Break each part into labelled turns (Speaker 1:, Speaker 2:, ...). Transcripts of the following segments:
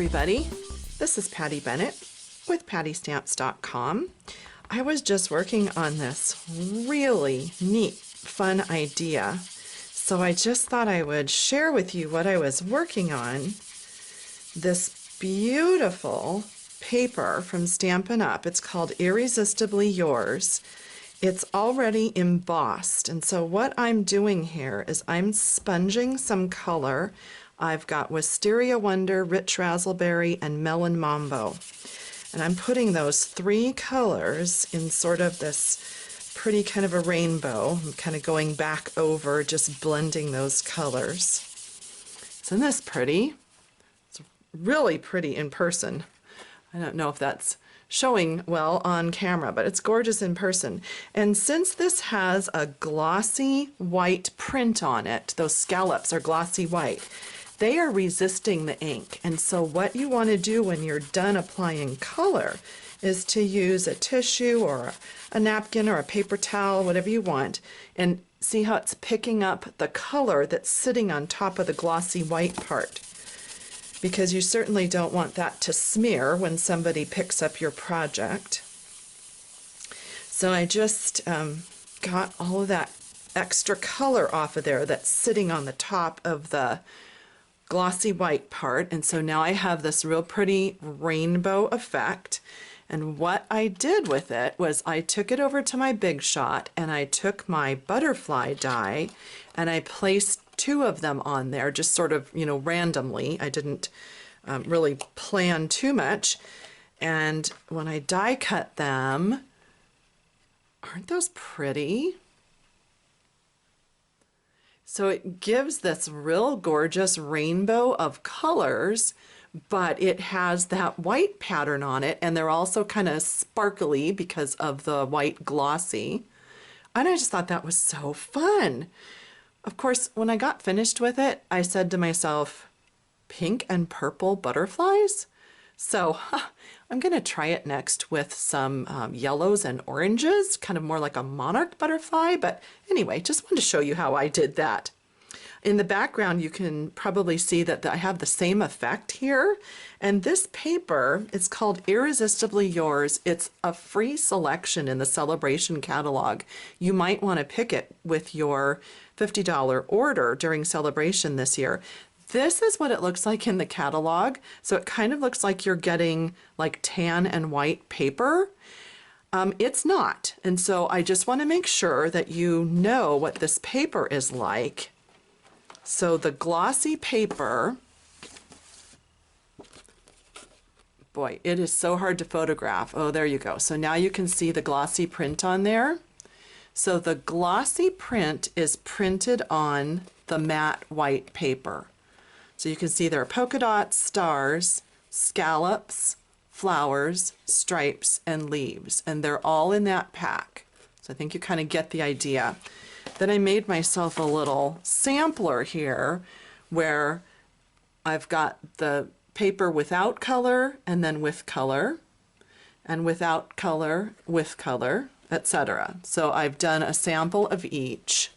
Speaker 1: everybody. This is Patty Bennett with PattyStamps.com. I was just working on this really neat, fun idea. So I just thought I would share with you what I was working on. This beautiful paper from Stampin' Up. It's called Irresistibly Yours. It's already embossed, and so what I'm doing here is I'm sponging some color. I've got Wisteria Wonder, Rich Razzleberry, and Melon Mambo. And I'm putting those three colors in sort of this pretty kind of a rainbow. I'm kind of going back over, just blending those colors. Isn't this pretty? It's really pretty in person. I don't know if that's showing well on camera, but it's gorgeous in person. And since this has a glossy white print on it, those scallops are glossy white, they are resisting the ink. And so what you want to do when you're done applying color is to use a tissue or a napkin or a paper towel, whatever you want, and see how it's picking up the color that's sitting on top of the glossy white part. Because you certainly don't want that to smear when somebody picks up your project. So I just got all of that extra color off of there that's sitting on the top of the glossy white part, and so now I have this real pretty rainbow effect. And what I did with it was I took it over to my Big Shot and I took my butterfly die and I placed two of them on there, just sort of, you know, randomly. I didn't really plan too much. And when I die cut them, aren't those pretty? So it gives this real gorgeous rainbow of colors, but it has that white pattern on it, and they're also kind of sparkly because of the white glossy. And I just thought that was so fun. Of course, when I got finished with it, I said to myself, pink and purple butterflies? So I'm going to try it next with some yellows and oranges, kind of more like a monarch butterfly. But anyway, just wanted to show you how I did that. In the background, you can probably see that I have the same effect here. And this paper is called Irresistibly Yours. It's a free selection in the Celebration catalog. You might want to pick it with your $50 order during Celebration this year. This is what it looks like in the catalog. So it kind of looks like you're getting like tan and white paper. It's not. And so I just want to make sure that you know what this paper is like. So the glossy paper, boy, it is so hard to photograph. Oh, there you go. So now you can see the glossy print on there. So the glossy print is printed on the matte white paper. So you can see there are polka dots, stars, scallops, flowers, stripes, and leaves. And they're all in that pack. So I think you kind of get the idea. Then I made myself a little sampler here where I've got the paper without color and then with color, and without color, with color, etc. So I've done a sample of each.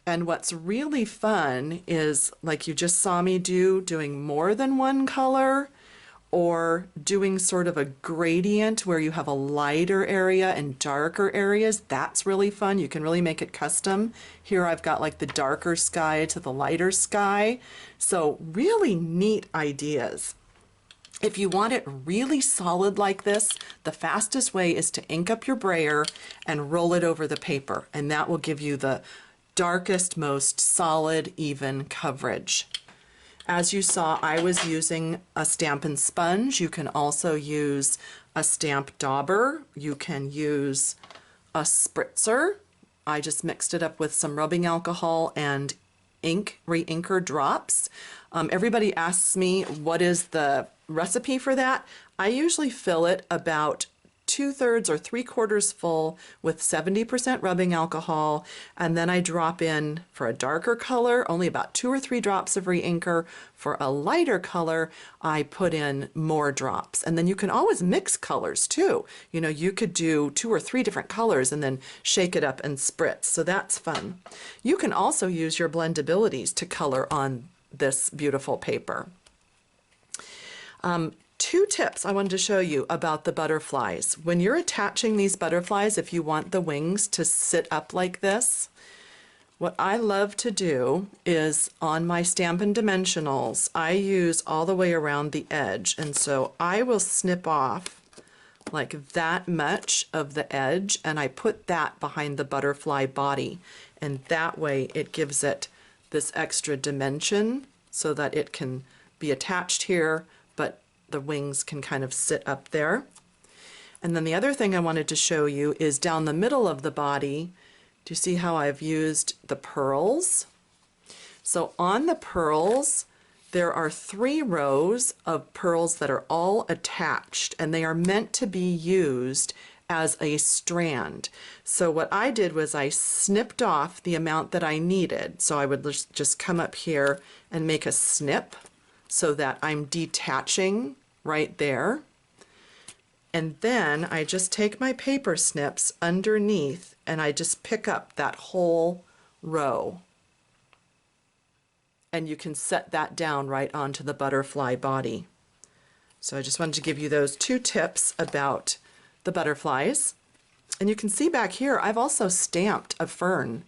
Speaker 1: And what's really fun is, like you just saw me doing more than one color, or doing sort of a gradient where you have a lighter area and darker areas. That's really fun. You can really make it custom. Here I've got like the darker sky to the lighter sky. So really neat ideas. If you want it really solid like this, the fastest way is to ink up your brayer and roll it over the paper, and that will give you the darkest, most solid, even coverage. As you saw, I was using a Stampin' Sponge. You can also use a stamp dauber. You can use a spritzer. I just mixed it up with some rubbing alcohol and ink, re-inker drops. Everybody asks me what is the recipe for that. I usually fill it about 2/3 or 3/4 full with 70% rubbing alcohol, and then I drop in, for a darker color, only about 2 or 3 drops of re-inker. For a lighter color, I put in more drops. And then you can always mix colors too. You know, you could do 2 or 3 different colors and then shake it up and spritz, so that's fun. You can also use your blendabilities to color on this beautiful paper. Two tips I wanted to show you about the butterflies. When you're attaching these butterflies, if you want the wings to sit up like this, what I love to do is on my Stampin' Dimensionals, I use all the way around the edge. And so I will snip off like that much of the edge, and I put that behind the butterfly body. And that way it gives it this extra dimension so that it can be attached here, but the wings can kind of sit up there. And then the other thing I wanted to show you is down the middle of the body. Do you see how I've used the pearls? So on the pearls, there are 3 rows of pearls that are all attached, and they are meant to be used as a strand. So what I did was I snipped off the amount that I needed. So I would just come up here and make a snip so that I'm detaching right there. And then I just take my paper snips underneath and I just pick up that whole row. And you can set that down right onto the butterfly body. So I just wanted to give you those 2 tips about the butterflies. And you can see back here, I've also stamped a fern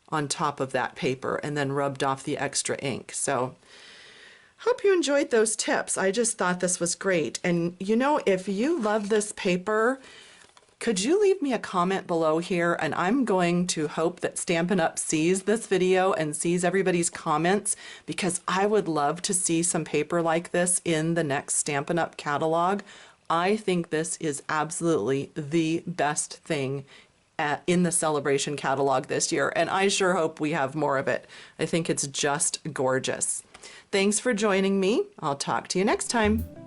Speaker 1: on top of that paper and then rubbed off the extra ink. So hope you enjoyed those tips. I just thought this was great. And you know, if you love this paper, could you leave me a comment below here, and I'm going to hope that Stampin' Up! Sees this video and sees everybody's comments, because I would love to see some paper like this in the next Stampin' Up! Catalog. I think this is absolutely the best thing in the Celebration catalog this year, and I sure hope we have more of it. I think it's just gorgeous. Thanks for joining me. I'll talk to you next time.